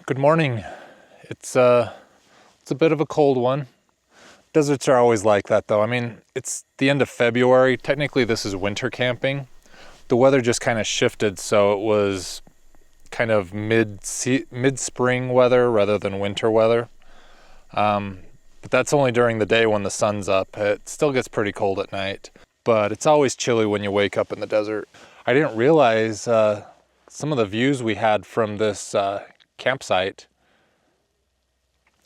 Good morning. It's a bit of a cold one. Deserts are always like that though. I mean, it's the end of February. Technically this is winter camping. The weather just kind of shifted, so it was kind of mid-spring weather rather than winter weather. But that's only during the day when the sun's up. It still gets pretty cold at night, but it's always chilly when you wake up in the desert. I didn't realize some of the views we had from this campsite.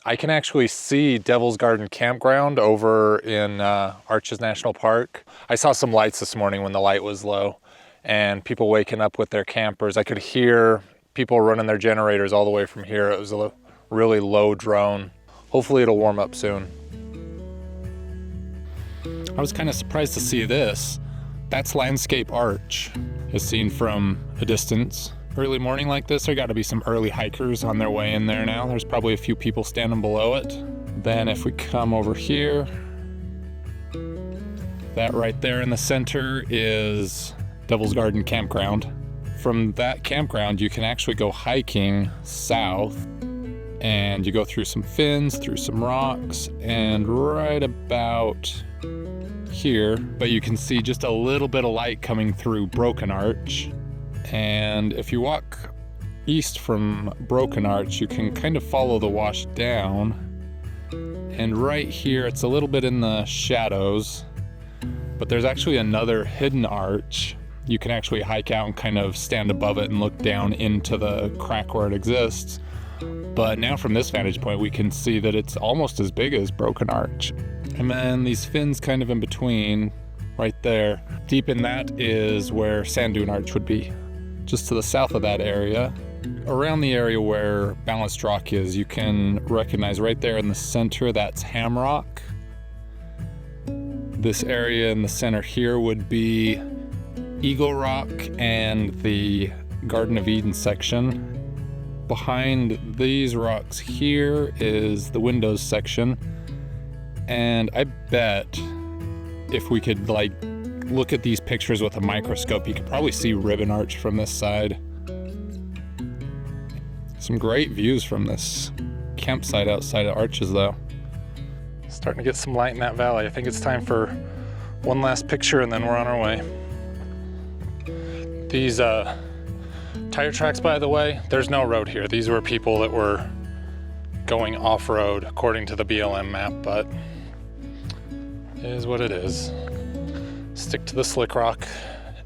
I can actually see Devil's Garden Campground over in Arches National Park. I saw some lights this morning when the light was low and people waking up with their campers. I could hear people running their generators all the way from here. It was a really low drone. Hopefully it'll warm up soon. I was kind of surprised to see this. That's Landscape Arch, as seen from a distance. Early morning like this, there got to be some early hikers on their way in there now. There's probably a few people standing below it. Then if we come over here, that right there in the center is Devil's Garden Campground. From that campground, you can actually go hiking south, and you go through some fins, through some rocks, and right about here, but you can see just a little bit of light coming through Broken Arch. And if you walk east from Broken Arch, you can kind of follow the wash down. And right here, it's a little bit in the shadows, but there's actually another hidden arch. You can actually hike out and kind of stand above it and look down into the crack where it exists. But now from this vantage point, we can see that it's almost as big as Broken Arch. And then these fins kind of in between, right there. Deep in that is where Sand Dune Arch would be. Just to the south of that area, around the area where Balanced Rock is, you can recognize right there in the center, that's Hamrock. This area in the center here would be Eagle Rock and the Garden of Eden section. Behind these rocks here is the Windows section. And I bet if we could look at these pictures with a microscope, you could probably see Ribbon Arch from this side. Some great views from this campsite outside of Arches though. Starting to get some light in that valley. I think it's time for one last picture and then we're on our way. These tire tracks, by the way, there's no road here. These were people that were going off-road according to the BLM map, but it is what it is. Stick to the slick rock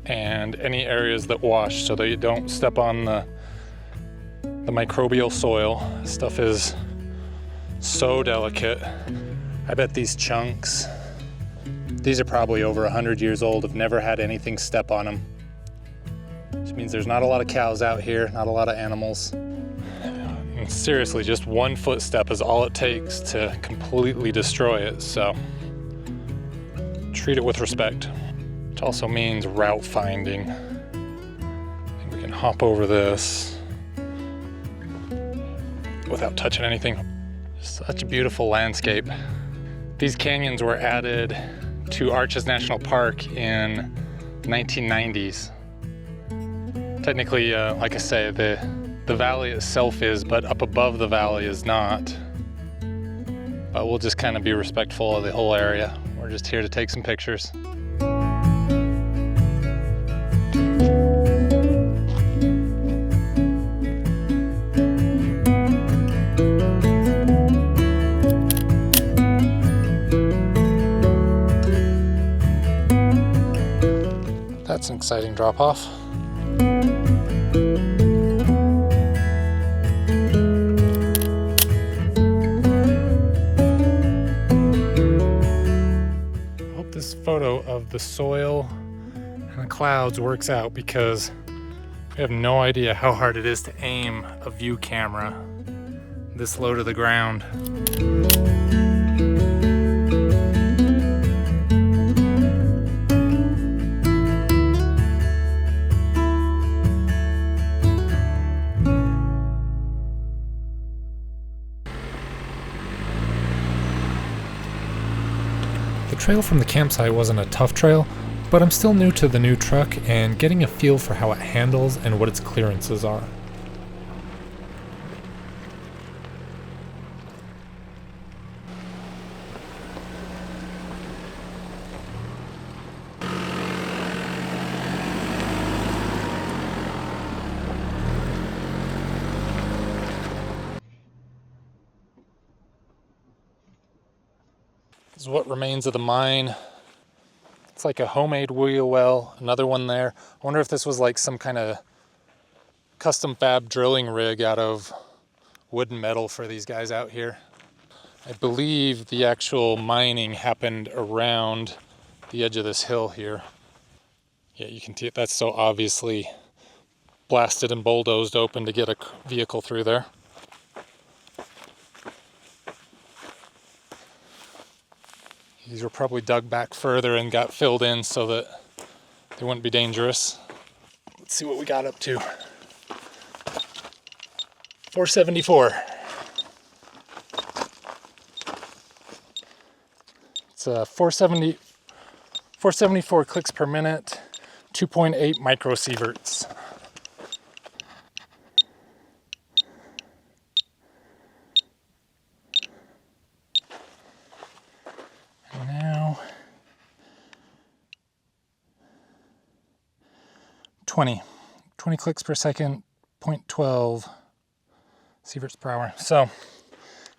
and any areas that wash so that you don't step on the microbial soil. Stuff is so delicate. I bet these chunks, these are probably over 100 years old, have never had anything step on them. Which means there's not a lot of cows out here, not a lot of animals. And seriously, just one footstep is all it takes to completely destroy it, so treat it with respect. Which also means route finding. I think we can hop over this without touching anything. Such a beautiful landscape. These canyons were added to Arches National Park in the 1990s. Technically, like I say, the valley itself is, but up above the valley is not. But we'll just kind of be respectful of the whole area. We're just here to take some pictures. That's an exciting drop-off. This photo of the soil and the clouds works out because we have no idea how hard it is to aim a view camera this low to the ground. The trail from the campsite wasn't a tough trail, but I'm still new to the new truck and getting a feel for how it handles and what its clearances are. is what remains of the mine. It's like a homemade wheel well, another one there. I wonder if this was like some kind of custom fab drilling rig out of wood and metal for these guys out here. I believe the actual mining happened around the edge of this hill here. Yeah, you can see that's so obviously blasted and bulldozed open to get a vehicle through there. These were probably dug back further and got filled in so that they wouldn't be dangerous. Let's see what we got up to. 474. It's 474 clicks per minute, 2.8 microsieverts. And now 20 clicks per second, 0.12 sieverts per hour. So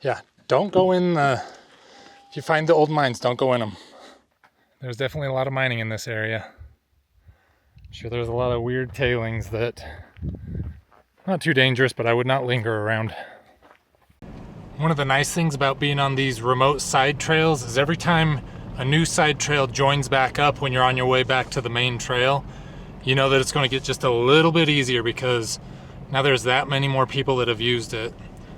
yeah, don't go in the, if you find the old mines, don't go in them. There's definitely a lot of mining in this area. I'm sure there's a lot of weird tailings that, not too dangerous, but I would not linger around. One of the nice things about being on these remote side trails is every time a new side trail joins back up when you're on your way back to the main trail, you know that it's going to get just a little bit easier because now there's that many more people that have used it.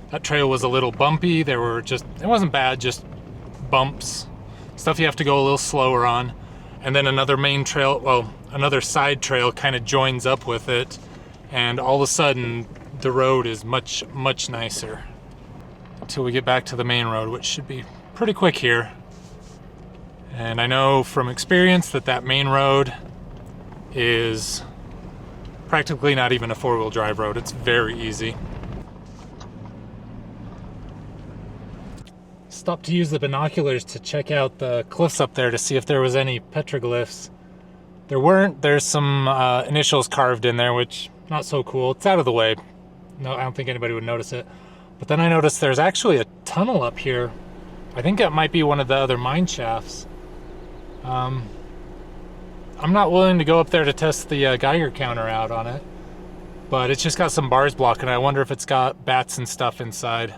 That trail was a little bumpy. It wasn't bad, just bumps. Stuff you have to go a little slower on. And then another main trail, well, another side trail kind of joins up with it. And all of a sudden, the road is much, much nicer. Until we get back to the main road, which should be pretty quick here. And I know from experience that main road is practically not even a four-wheel drive road. It's very easy. Stopped to use the binoculars to check out the cliffs up there to see if there was any petroglyphs. There weren't. There's some initials carved in there, which not so cool. It's out of the way. No, I don't think anybody would notice it. But then I noticed there's actually a tunnel up here. I think that might be one of the other mine shafts. I'm not willing to go up there to test the Geiger counter out on it, but it's just got some bars blocking it. I wonder if it's got bats and stuff inside.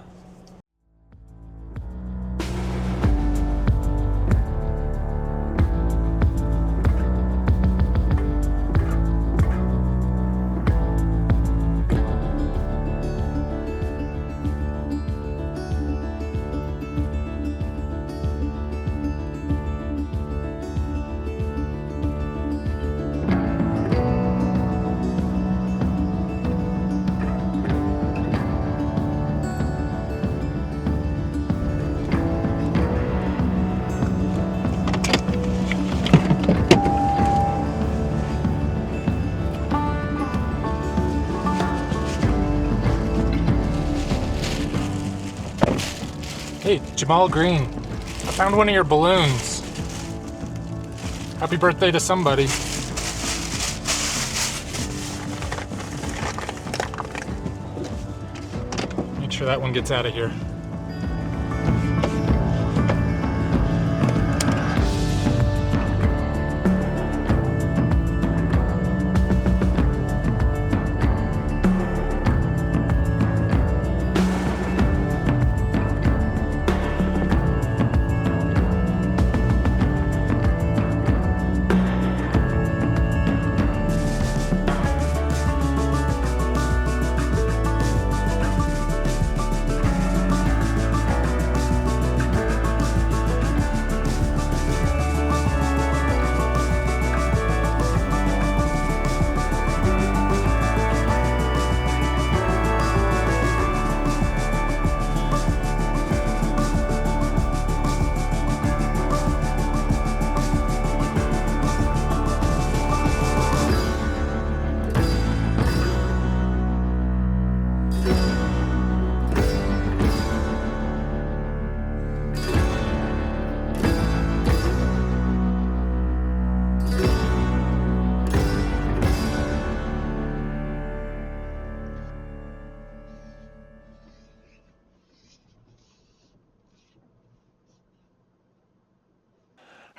Hey, Jamal Green, I found one of your balloons. Happy birthday to somebody. Make sure that one gets out of here.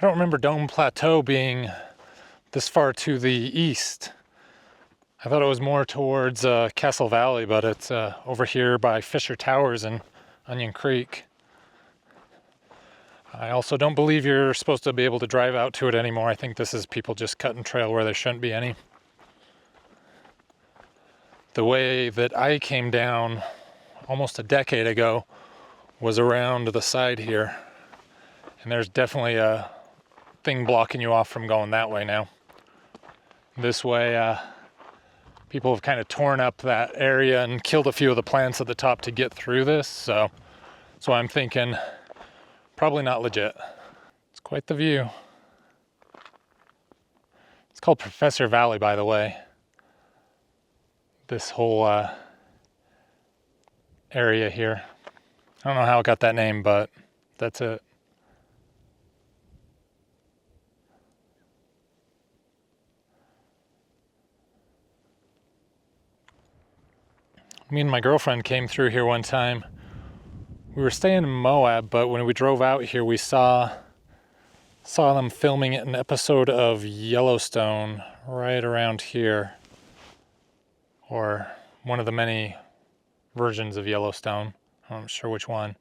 don't remember Dome Plateau being this far to the east. I thought it was more towards Castle Valley, but it's over here by Fisher Towers and Onion Creek. I also don't believe you're supposed to be able to drive out to it anymore. I think this is people just cutting trail where there shouldn't be any. The way that I came down almost a decade ago was around the side here. And there's definitely a thing blocking you off from going that way now. This way, people have kind of torn up that area and killed a few of the plants at the top to get through this. So I'm thinking probably not legit. It's quite the view. It's called Professor Valley, by the way. This whole area here. I don't know how it got that name, but that's it. Me and my girlfriend came through here one time. We were staying in Moab, but when we drove out here, we saw them filming an episode of Yellowstone right around here, or one of the many versions of Yellowstone. I'm not sure which one.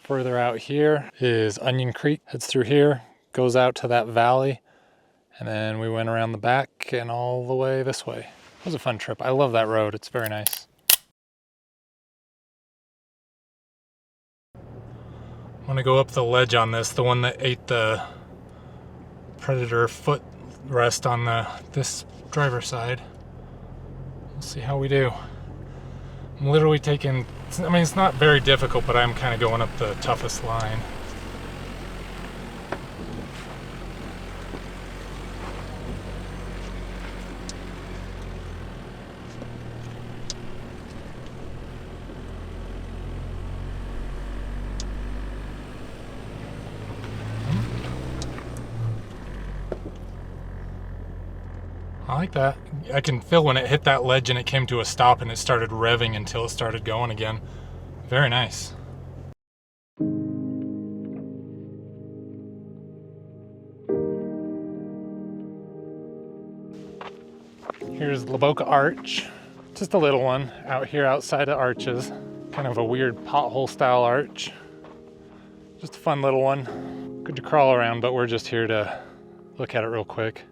Further out here is Onion Creek. Heads through here, goes out to that valley, and then we went around the back and all the way this way. It was a fun trip. I love that road. It's very nice. I'm gonna go up the ledge on this, the one that ate the predator footrest on this driver's side. We'll see how we do. I'm literally taking, I mean, it's not very difficult, but I'm kind of going up the toughest line. I like that. I can feel when it hit that ledge and it came to a stop and it started revving until it started going again. Very nice. Here's the Boca Arch. Just a little one out here outside of arches. Kind of a weird pothole style arch. Just a fun little one. Good to crawl around, but we're just here to look at it real quick.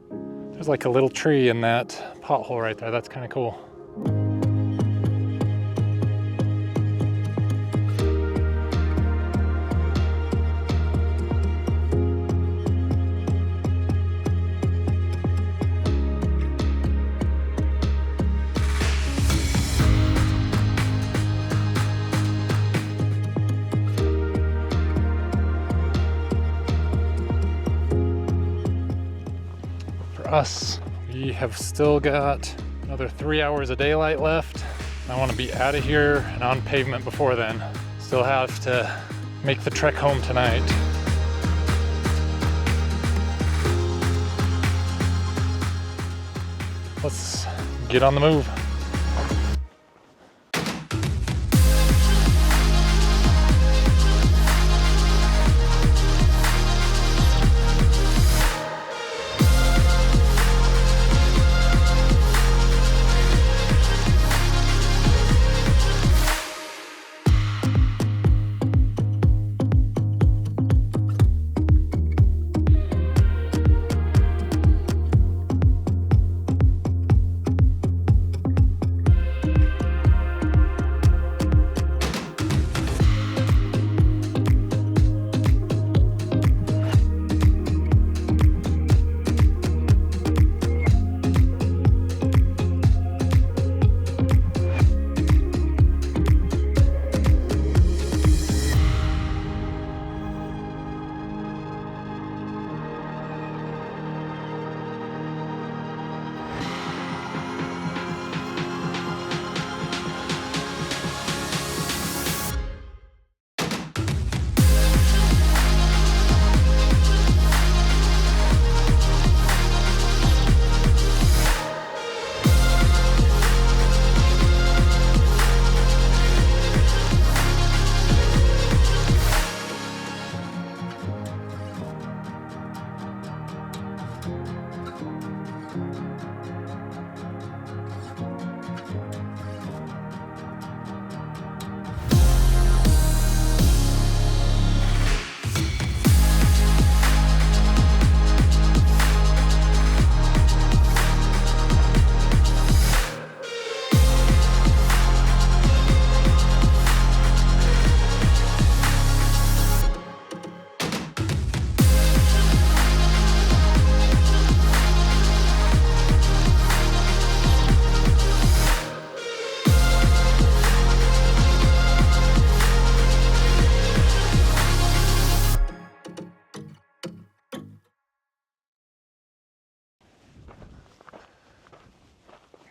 There's like a little tree in that pothole right there. That's kind of cool. Us, we have still got another 3 hours of daylight left. I want to be out of here and on pavement before then. Still have to make the trek home tonight. Let's get on the move.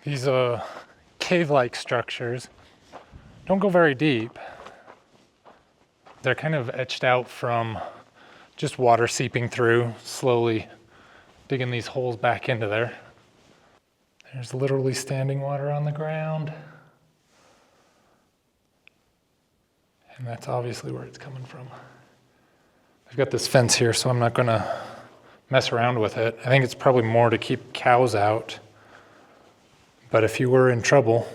These cave-like structures don't go very deep. They're kind of etched out from just water seeping through, slowly digging these holes back into there. There's literally standing water on the ground. And that's obviously where it's coming from. I've got this fence here, so I'm not gonna mess around with it. I think it's probably more to keep cows out. But if you were in trouble,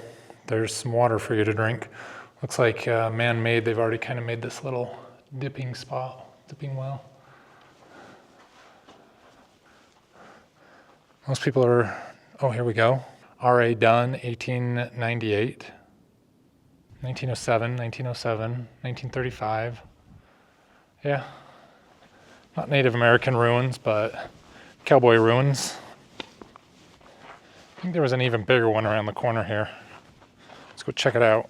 there's some water for you to drink. Looks like man-made. They've already kind of made this little dipping well. Most people are, oh, here we go. R.A. Dunn, 1898. 1907, 1935. Yeah, not Native American ruins, but cowboy ruins. I think there was an even bigger one around the corner here. Let's go check it out.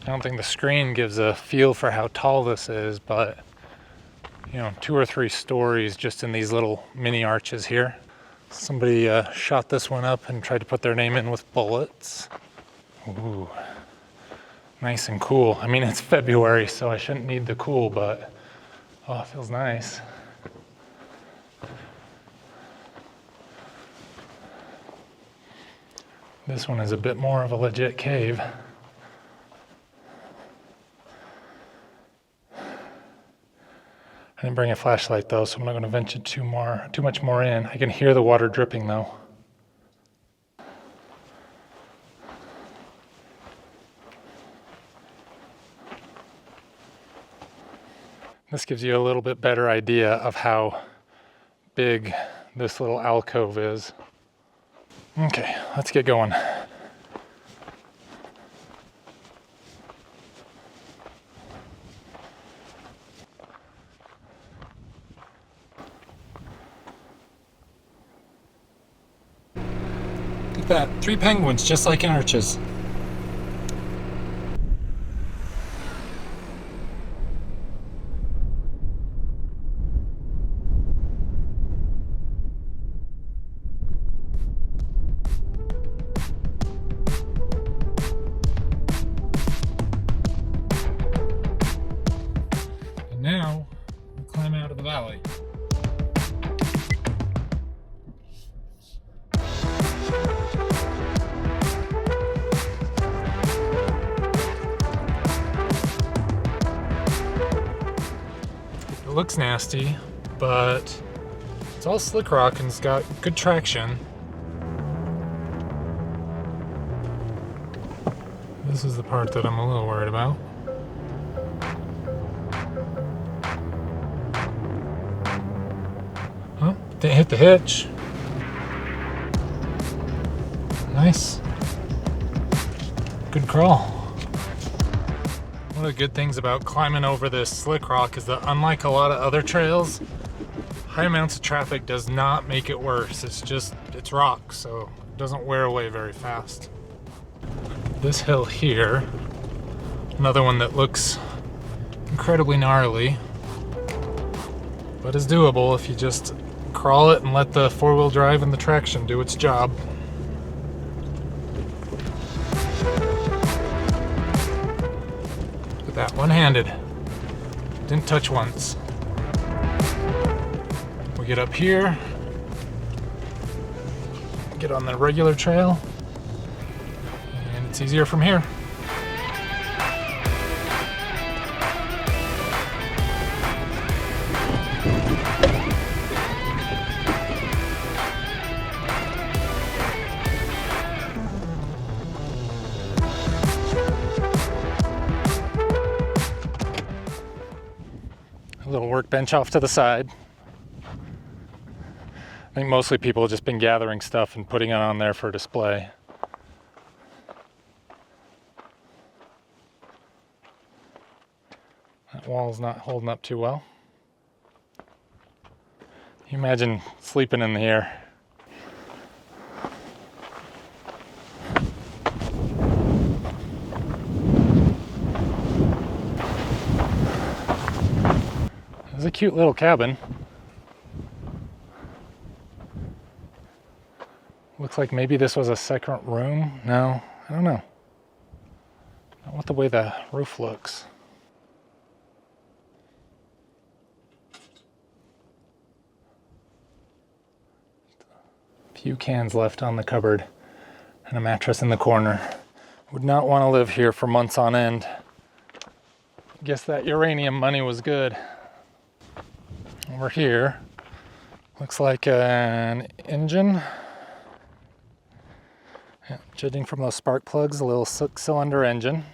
I don't think the screen gives a feel for how tall this is, but 2 or 3 stories just in these little mini arches here. Somebody shot this one up and tried to put their name in with bullets. Ooh, nice and cool. I mean, it's February, so I shouldn't need the cool, but oh, it feels nice. This one is a bit more of a legit cave. I didn't bring a flashlight though, so I'm not going to venture too much more in. I can hear the water dripping though. This gives you a little bit better idea of how big this little alcove is. Okay, let's get going. Look at that, 3 penguins just like in Arches. And now, we'll climb out of the valley. It looks nasty, but it's all slick rock and it's got good traction. This is the part that I'm a little worried about. Oh, didn't hit the hitch. Nice. Good crawl. One of the good things about climbing over this slick rock is that unlike a lot of other trails, high amounts of traffic does not make it worse. It's rock, so it doesn't wear away very fast. This hill here, another one that looks incredibly gnarly, but is doable if you just crawl it and let the 4-wheel drive and the traction do its job. That one-handed, didn't touch once. We get up here, get on the regular trail, and it's easier from here. Little workbench off to the side. I think mostly people have just been gathering stuff and putting it on there for display. That wall's not holding up too well. Can you imagine sleeping in here? It's a cute little cabin. Looks like maybe this was a second room. No, I don't know. Not with the way the roof looks. A few cans left on the cupboard and a mattress in the corner. Would not want to live here for months on end. Guess that uranium money was good. Over here, looks like an engine. Yeah, judging from those spark plugs, a little 6-cylinder engine.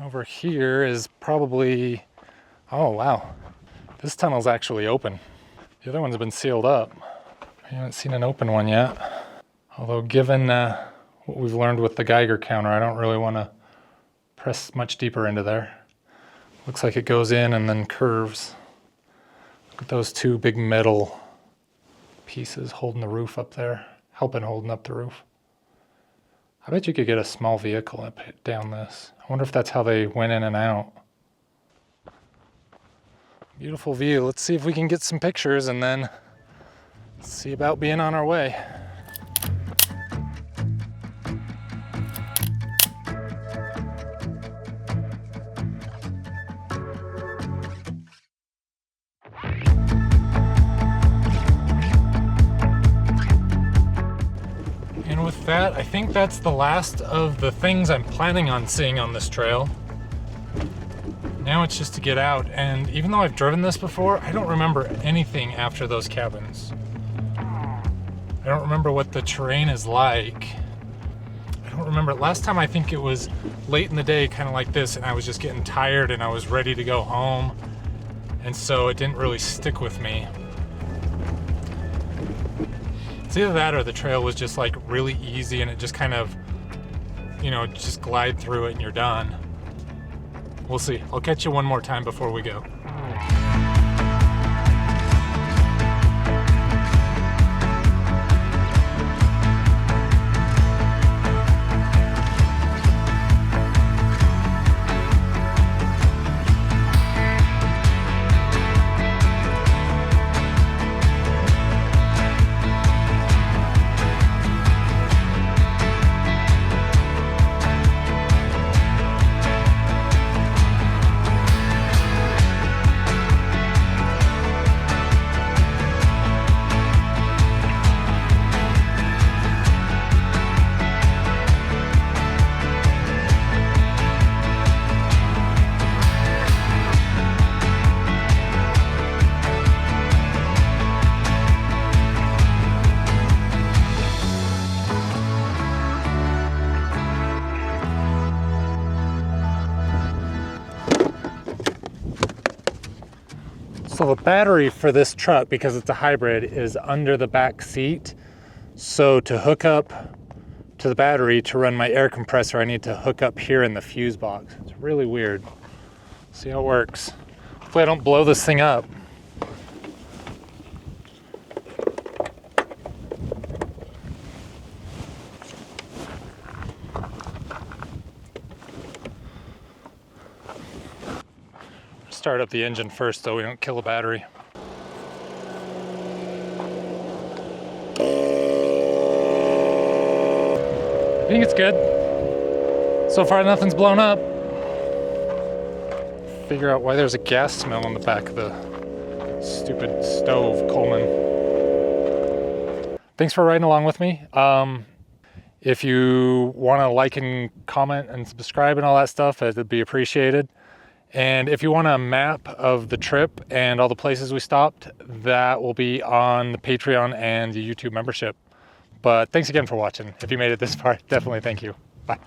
Over here is probably, oh wow, this tunnel's actually open. The other one's been sealed up. I haven't seen an open one yet. Although given what we've learned with the Geiger counter, I don't really want to press much deeper into there. Looks like it goes in and then curves. Look at those two big metal pieces holding the roof up there, holding up the roof. I bet you could get a small vehicle up down this. I wonder if that's how they went in and out. Beautiful view. Let's see if we can get some pictures and then see about being on our way. And with that, I think that's the last of the things I'm planning on seeing on this trail. Now it's just to get out, and even though I've driven this before, I don't remember anything after those cabins. I don't remember what the terrain is like. I don't remember. Last time I think it was late in the day, kind of like this, and I was just getting tired and I was ready to go home. And so it didn't really stick with me. It's either that or the trail was just like really easy and it just kind of, you know, just glide through it and you're done. We'll see. I'll catch you one more time before we go. So the battery for this truck, because it's a hybrid, is under the back seat. So to hook up to the battery to run my air compressor, I need to hook up here in the fuse box. It's really weird. See how it works. Hopefully I don't blow this thing up. Start up the engine first so we don't kill the battery. I think it's good. So far nothing's blown up. Figure out why there's a gas smell on the back of the stupid stove, Coleman. Thanks for riding along with me. If you want to like and comment and subscribe and all that stuff, it'd be appreciated. And if you want a map of the trip and all the places we stopped, that will be on the Patreon and the YouTube membership. But thanks again for watching. If you made it this far, definitely thank you. Bye.